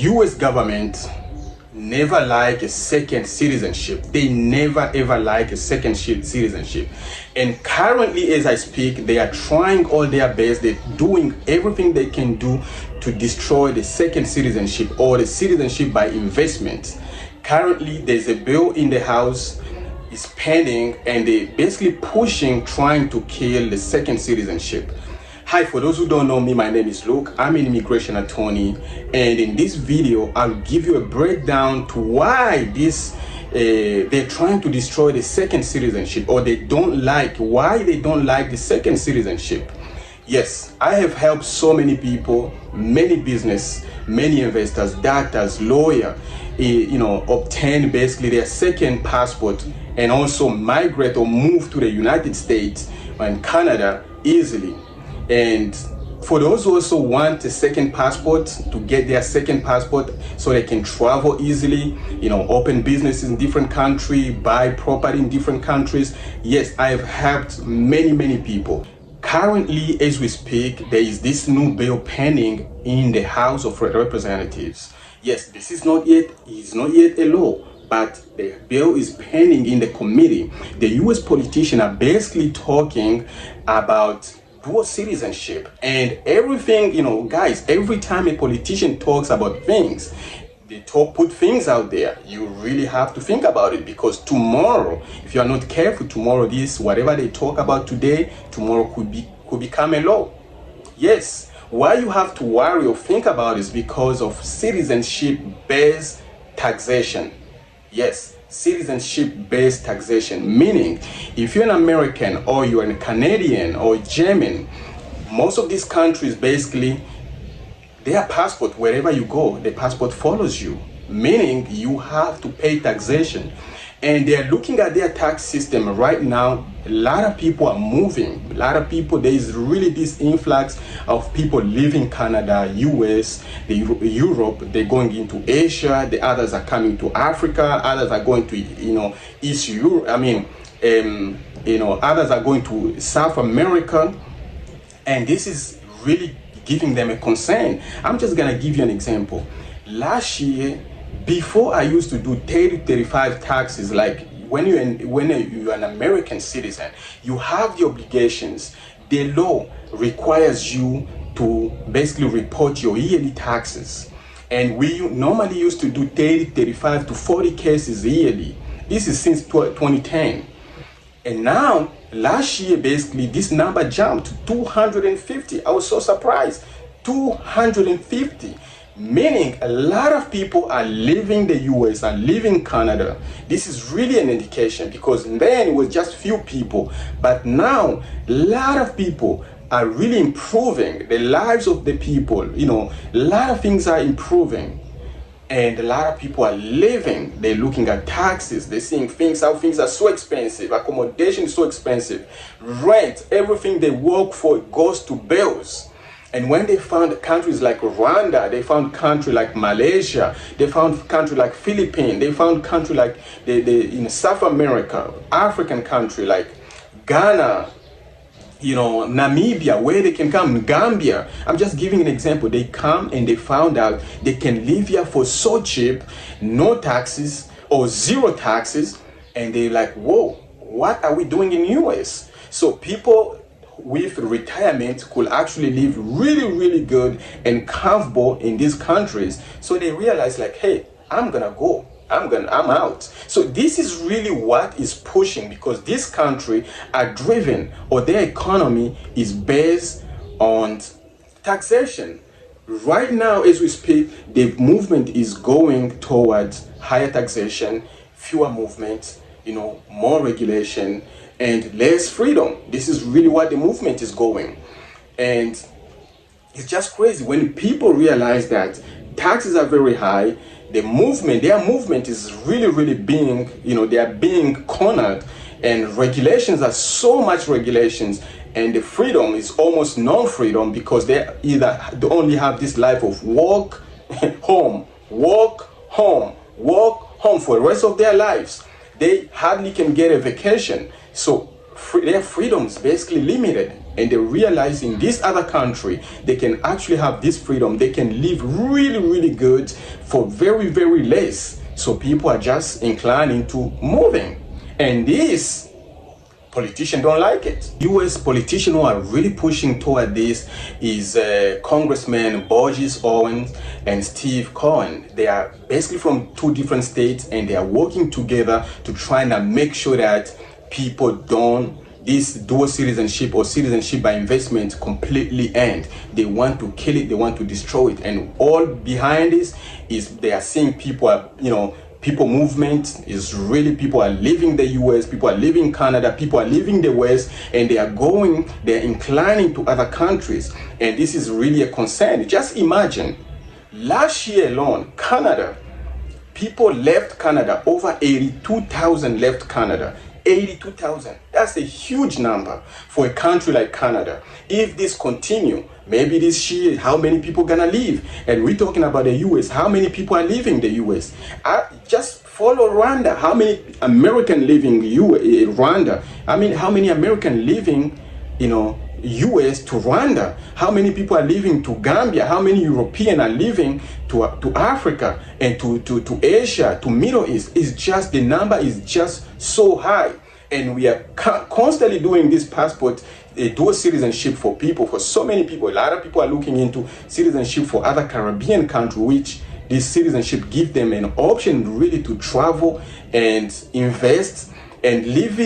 US government never like a second citizenship. They never ever like a second citizenship. And currently, as I speak, they are trying all their best. They're doing everything they can do to destroy the second citizenship or the citizenship by investment. Currently, there's a bill in the House is pending, and they're basically pushing, trying to kill the second citizenship. Hi, for those who don't know me, my name is Luke. I'm an immigration attorney, and in this video, I'll give you a breakdown to why they're trying to destroy the second citizenship, or why they don't like the second citizenship. Yes, I have helped so many people, many business, many investors, doctors, lawyers, obtain basically their second passport and also migrate or move to the United States and Canada easily. And for those who also want a second passport, to get their second passport so they can travel easily, open businesses in different countries, buy property in different countries. Yes, I have helped many people. Currently, as we speak, there is this new bill pending in the House of Representatives. Yes, this is not yet a law, but the bill is pending in the committee. The US politicians are basically talking about dual citizenship and everything. Guys, every time a politician talks about things, put things out there, you really have to think about it, because tomorrow, if you are not careful, tomorrow whatever they talk about today, tomorrow could become a law. Yes, why you have to worry or think about is because of citizenship-based taxation. Yes, citizenship-based taxation, meaning if you're an American or you're a Canadian or German, most of these countries basically, their passport, wherever you go, the passport follows you, meaning you have to pay taxation. And they're looking at their tax system right now. A lot of people are moving. A lot of people, there is really this influx of people leaving Canada, US, Europe. They're going into Asia. The others are coming to Africa. Others are going to, East Europe. Others are going to South America. And this is really giving them a concern. I'm just gonna give you an example. Last year, before I used to do 35 taxes, like when you're an American citizen, you have the obligations. The law requires you to basically report your yearly taxes. And we normally used to do 35 to 40 cases yearly. This is since 2010. And now, last year, basically, this number jumped to 250. I was so surprised. 250. Meaning a lot of people are leaving the US, are leaving Canada. This is really an indication, because then it was just few people. But now, a lot of people are really improving the lives of the people. A lot of things are improving. And a lot of people are living, they're looking at taxes, they're seeing how things are so expensive, accommodation is so expensive, rent, everything they work for goes to bills. And when they found countries like Rwanda, they found country like Malaysia, they found country like Philippines, they found country like in South America, African country like Ghana, Namibia, where they can come, Gambia. I'm just giving an example. They come and they found out they can live here for so cheap, no taxes or zero taxes. And they're like, whoa, what are we doing in US? So people with retirement could actually live really good and comfortable in these countries. So they realize like, hey, I'm out. So this is really what is pushing, because this country are driven, or their economy is based on taxation. Right now, as we speak, the movement is going towards higher taxation, fewer movement, more regulation, and less freedom. This is really what the movement is going. And it's just crazy when people realize that taxes are very high. Their movement is really being, they are being cornered, and regulations are so much regulations, and the freedom is almost non-freedom, because they only have this life of work, home, work, home, work, home for the rest of their lives. They hardly can get a vacation. So their freedom is basically limited. and they realize in this other country they can actually have this freedom, they can live really, really good for very, very less. So people are just inclined into moving, and this politicians don't like it. US politicians who are really pushing toward this is Congressman Burgess Owens and Steve Cohen. They are basically from two different states, and they are working together to try and make sure that people don't this dual citizenship or citizenship by investment completely end. They want to kill it, they want to destroy it, and all behind this is they are seeing people are, people movement is really, people are leaving the US, people are leaving Canada, people are leaving the West, and they're inclining to other countries. And this is really a concern. Just imagine, last year alone, Canada, people left Canada, over 82,000 left Canada. 82,000. That's a huge number for a country like Canada. If this continue, maybe this year, how many people gonna leave? And we're talking about the US. How many people are leaving the US? Just follow Rwanda. How many American living Rwanda? I mean, how many American living, US to Rwanda? How many people are leaving to Gambia? How many European are leaving to Africa and to Asia, to Middle East? It's just, the number is just so high. And we are constantly doing this passport, dual citizenship for people, for so many people. A lot of people are looking into citizenship for other Caribbean countries, which this citizenship gives them an option really to travel and invest and live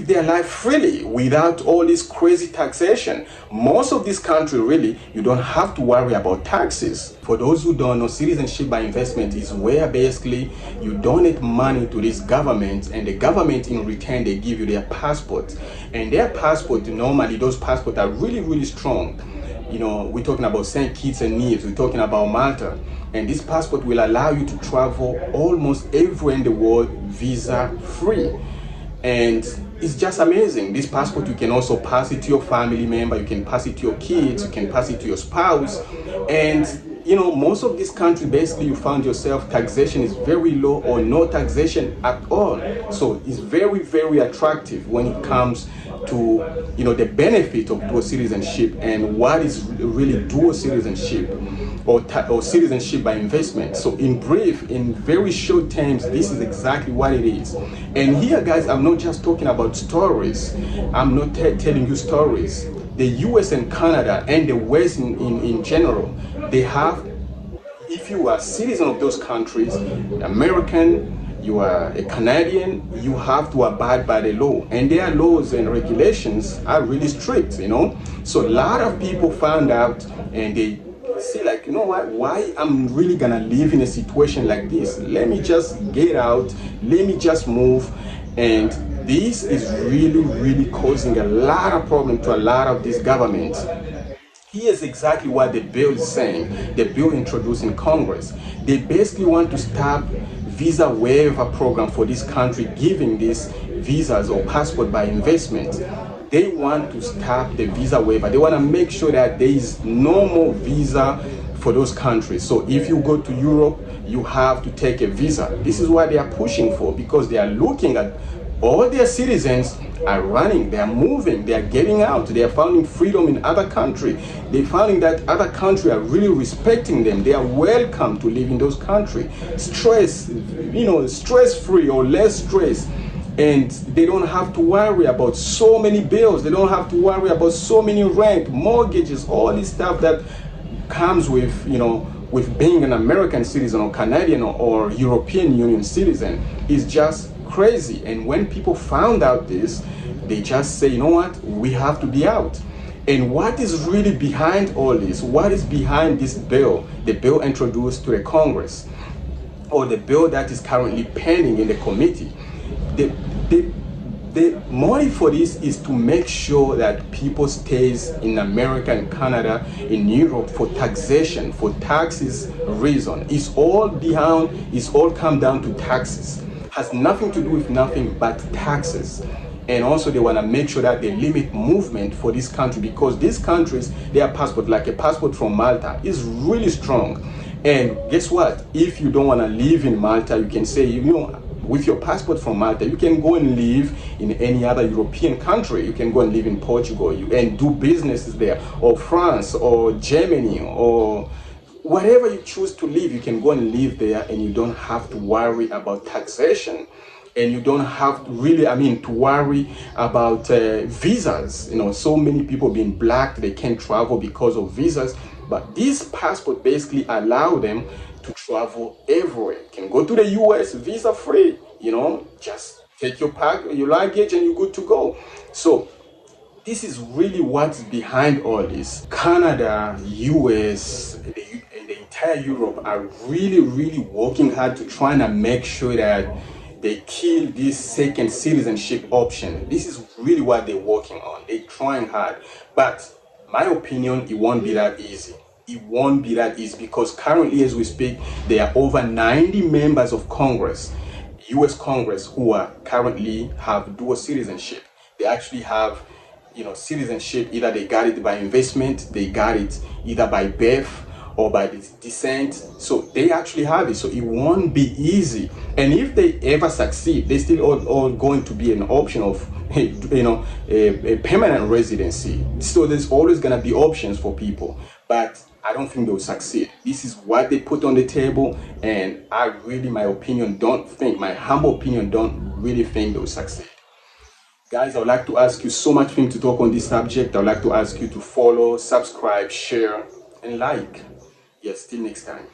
their life freely without all this crazy taxation. Most of this country, really, you don't have to worry about taxes. For those who don't know, citizenship by investment is where basically you donate money to this government, and the government in return, they give you their passport. And their passport, normally those passports are really, really strong. We're talking about St. Kitts and Nevis, we're talking about Malta. And this passport will allow you to travel almost everywhere in the world visa free. And it's just amazing. This passport, you can also pass it to your family member, you can pass it to your kids, you can pass it to your spouse. And most of these countries, basically you found yourself, taxation is very low or no taxation at all. So it's very, very attractive when it comes to the benefit of dual citizenship and what is really dual citizenship or citizenship by investment. So in brief, in very short terms, this is exactly what it is. And here, guys, I'm not just talking about stories. I'm not telling you stories. The US and Canada and the West in general, they have, if you are a citizen of those countries, American, you are a Canadian, you have to abide by the law. And their laws and regulations are really strict, So a lot of people found out, and they see, like, why I'm really gonna live in a situation like this? Let me just get out, let me just move. And this is really, really causing a lot of problem to a lot of these governments. Here's exactly what the bill is saying. The bill introduced in Congress. They basically want to stop visa waiver program for this country, giving these visas or passport by investment. They want to stop the visa waiver. They want to make sure that there is no more visa for those countries. So if you go to Europe, you have to take a visa. This is what they are pushing for, because they are looking at all their citizens are running, they are moving, they are getting out, they are finding freedom in other countries. They're finding that other countries are really respecting them. They are welcome to live in those countries. Stress-free or less stress. And they don't have to worry about so many bills. They don't have to worry about so many rent, mortgages, all this stuff that comes with, with being an American citizen or Canadian or European Union citizen. Is just crazy. And when people found out this, they just say, we have to be out. And what is really behind all this? What is behind this bill? The bill introduced to the Congress, or the bill that is currently pending in the committee. The money for this is to make sure that people stays in America and Canada, in Europe, for taxation, for taxes reason. It's all come down to taxes. Has nothing to do with nothing but taxes. And also they want to make sure that they limit movement for this country, because these countries, their passport, like a passport from Malta, is really strong. And guess what? If you don't want to live in Malta, you can say, with your passport from Malta, you can go and live in any other European country. You can go and live in Portugal and do businesses there, or France, or Germany, or wherever you choose to live. You can go and live there, and you don't have to worry about taxation, and you don't have to really, to worry about visas. So many people being blacked, they can't travel because of visas. But this passport basically allow them to travel everywhere. You can go to the US visa free, just take your luggage and you're good to go. So this is really what's behind all this. Canada, US, and the entire Europe are really, really working hard to try and make sure that they kill this second citizenship option. This is really what they're working on. They're trying hard. But my opinion, it won't be that easy. It won't be that easy, because currently, as we speak, there are over 90 members of Congress, US Congress, who are currently have dual citizenship. They actually have, citizenship. Either they got it by investment, they got it either by birth or by descent. So they actually have it. So it won't be easy. And if they ever succeed, they still all going to be an option of, a permanent residency. So there's always going to be options for people. But I don't think they'll succeed. This is what they put on the table, and I really, my humble opinion, don't really think they'll succeed. Guys, I would like to ask you so much to talk on this subject. I would like to ask you to follow, subscribe, share, and like. Yes, till next time.